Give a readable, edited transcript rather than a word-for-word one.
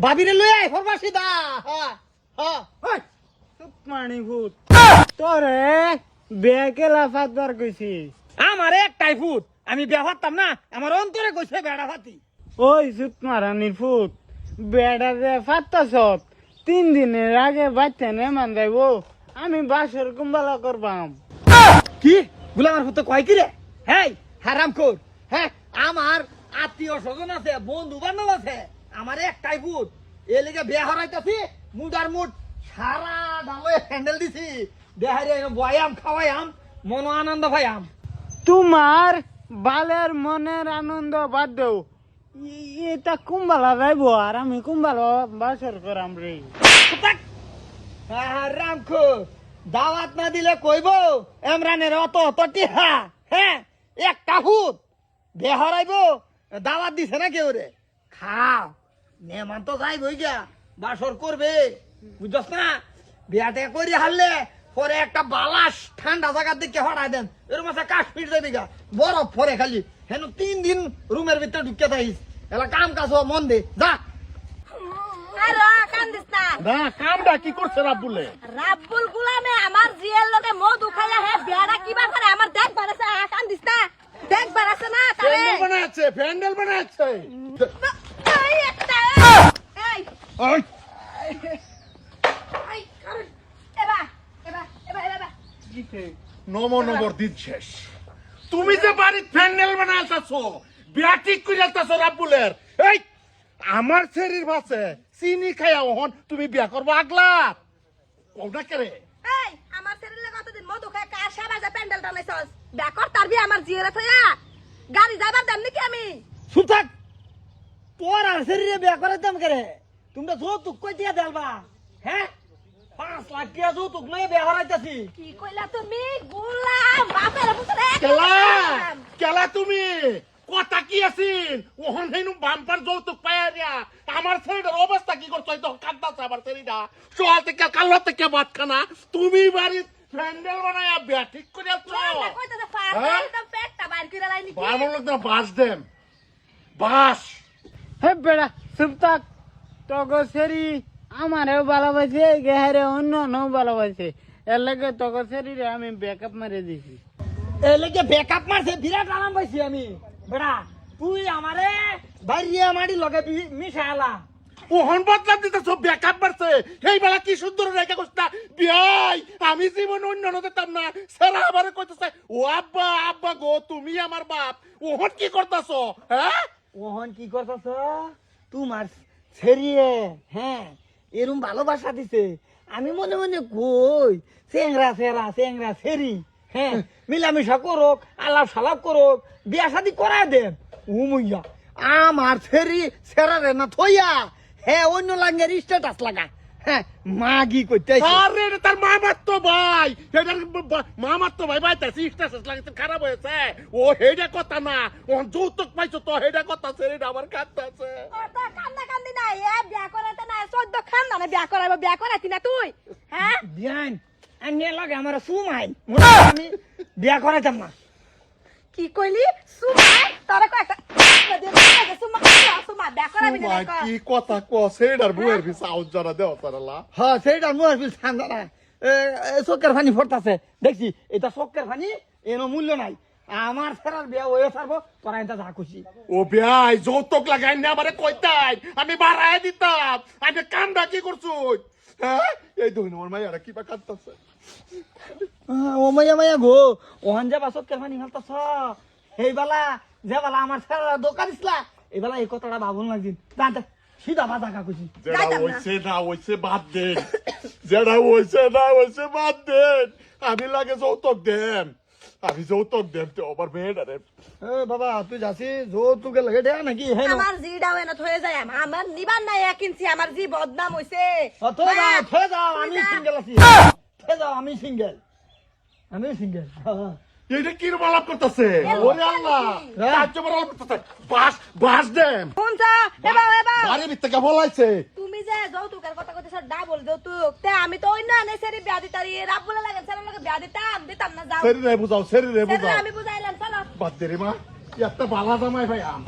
ভাবিরে লই আয় ফরমাসি দা হ্যাঁ হ্যাঁ চুপ মানি ভূত তোরে বেকেলা ফাতবার কইছি আমারে একটাই ফুট আমি বিয়া করতাম না আমার অন্তরে কইছে বেড়া ফাতি ওই চুপ মারানির ফুত বেড়া যে ফাততাছত 3 দিনের আগে বাচ্চা নে মান যাইবো আমি বাসর কুম্বালা করবাম কি গুলামার ফুট কয় কি রে হেই হারামখোর হ্যাঁ আমার আত্মীয় স্বজন আছে বন্ধু বান্ধব আছে আমার একটাই ফুট এ লেগে বিয়া হরাইতাছি মুডার মুড সারা ডালে হ্যান্ডেল দিছি দেহারে বয়াম খাওয়াইয়াম মন আনন্দ ভাইয়াম তোমার বালের মনের আনন্দ বাদ দেও এটা কুম্বালা যাইবো আর আমি কুম্বালা বাসর করাম রে হারামখোর দাওয়াত না দিলে কইব এমরানের অত অত টিহা হ্যাঁ একটা ফুট বিয়া হরাইব দাওয়াত দিছে না কেউ রে খাও মেহমান তো যাইবই গিয়া বাসর করবে বুঝছস না বিয়াটা করে হারলে পরে একটা বালাস ঠান্ডা জায়গার দিকে হরাই দেন এরকম আছে কাশ্মীর যাবি গা বরফ পরে খালি হেন 3 দিন রুমের ভিতরে ঢুকে থাকিস এলা কাম কাজ মন দে যা আরে কান্দিস না না কামটা কি করছে রাব্বুলে রাব্বুল গুলামে আমার জিয়ের লগে মধু খাইয়া হে বেড়া কিবা করে আমার দেখ বাড়াছে কান্দিস না দেখ বাড়াছে না তারে প্যান্ডেল বানাচ্ছে এই একটা এই ওই এই কারণ এবা এবা এবা এবা নমনবর দিন শেষ তুমি যে বাড়ির প্যান্ডেল বানাইতাছো বিয়া ঠিক করে যাইতাছো রাব্বুলের এই আমার শরীর ভাসে চিনি খাইয়া হন তুমি বিয়া করবো আগলা কোনটা করে এই আমার শরীরে কতদিন মধু খায় কাশা বাজা প্যান্ডেল টানাইছস দেখর তার বি আমার জিয়েরে থয়া গাড়ি যাবার দেন নাকি আমি চুপ থাক তোর আর শরীরে বিয়া করাইতাম করে তোমরা যৌতুক কই দিয়া দেলবা হ্যাঁ 5 লাখ টাকা যৌতুক লয়ে বিয়া হরাইতাছি কি কইলা তুমি গোলাম বাপের পুতরে কেলা কেলা তুমি কথা কি আছিস ওহন হেনু বাম্পার যৌতুক পাইয়া দিয়া আমার শরীরের অবস্থা কি করছো তো কাঁদতাছে আমার শরীরটা সোয়া থেকে কাল্লা থেকে ভাত খানা তুমি বাড়ির প্যান্ডেল বানায়া বিয়া ঠিক করে আসছো কইতাছে ফাস একদম পেটটা বাইর করে লাই নাকি বামন লোক না বাস দেম বাস হে বেড়া চুপ থাক তগো সেরি আমারেও ভালোবাসে গেহারে অন্য নও ভালোবাসে এর লাগে তগো সেরিরে আমি ব্যাকআপ মারে দিছি এই লেগে ব্যাকআপ মারছে বিরাট আরাম পাইছি আমি বেড়া তুই আমারে বাইরিয়া মাটি লগে মিশালা ওহন বদলা দিতেছো ব্যাকআপ মারছে এই বেলা কি সুন্দর রেখে কইতা বিয়াই আমি জীবন অন্য নতাম না সারা আমারে কইতেছে ও আব্বা আব্বা গো তুমি আমার বাপ ওহন কি করতাছো হ্যাঁ ওহন কি করতেছ তোমার ছেড়িয়ে হ্যাঁ এরম ভালোবাসা দিছে আমি মনে মনে কই চেংরা সেরা চেংরা সেরি হ্যাঁ মিলামিশা করুক আলাপ সালাপ করুক বিয়া শাদি করায় দেন উমইয়া আমার ছেড়ি সেরারে না থইয়া হ্যাঁ অন্য লাঙ্গের স্ট্যাটাস লাগা হ্যাঁ মাগি কইতে আরে এটা তার মামার তো ভাই এটার মামার তো ভাই ভাই তার স্ট্যাটাস লাগতে খারাপ হয়েছে ও হেডা কথা না ও যৌতুক পাইছো তো হেডা কথা ছেড়ে আমার কাঁদতাছে ওটা কান্দা কান্দি নাই এ বিয়া করাতে না 14 খান্দা না বিয়া করাইবো বিয়া করাতি না তুই হ্যাঁ বিয়ান আন্নে লাগে আমার সুমাই আমি বিয়া করাইতাম না কি কইলি সুমাই তোরে কয়টা সুমা সুমা বিয়া করাবি না কি কথা কস হেডার বুয়ের ভিসা আউট জানা দেও তারালা হ্যাঁ সেইটা মোর বিল সান্দানা চোখের পানি ফোরতাছে দেখছি এটা চোখের পানি এনো মূল্য নাই আমার ফেরার বিয়া হয়ে ছাড়বো তোরা এটা যা খুশি ও ভাই যৌতুক লাগাই না আমারে কইতাই আমি বাড়ায় দিতাম আমি কামটা কি করছো হ্যাঁ এই দুই নম্বর মাইয়ারা কি বা কাঁদতাছে ও মাইয়া মাইয়া গো ওহান যাবা চোখের পানি ফেলতাছ এই বেলা যে বেলা আমার ফেরার দোকান ইসলা এই বেলা এই কথাটা ভাবুন লাগছিন জানতে সিধা বাধা কা খুশি যেটা হইছে না হইছে বাদ দেন যেটা হইছে না হইছে বাদ দেন আমি লাগে যৌতুক দেন আমি যৌতুক দেন তো আবার মেয়েটারে বাবা তুই যাচ্ছি যৌতুকে লাগে দেয়া নাকি হ্যাঁ আমার জি ডাউন হয়ে যায় আমার নিবান নাই এক ইঞ্চি আমার জি বদনাম হইছে থয়ে যাও আমি সিঙ্গেল আছি থয়ে যাও আমি সিঙ্গেল এইটা কি রকম আলাপ করতেছে ওরে আল্লাহ রাজ্য বড় আলাপ করতেছে বাস বাস দেন শুনছা এবা এবা বাড়ির ভিতরে বলাইছে তুমি যে যৌতুকের কথা কইতেছ ডাবল যৌতুক তে আমি তো অন্য আনে সেরি বিয়া দিতারি রাব্বুলে লাগে সেরা লাগে বিয়া দিতাম না যাও শরীরে বুঝাও শরীরে সেরা বুঝাও আমি বুঝাইলাম চলো বাদ দে রে মা একটা বালা জামাই ভাই আম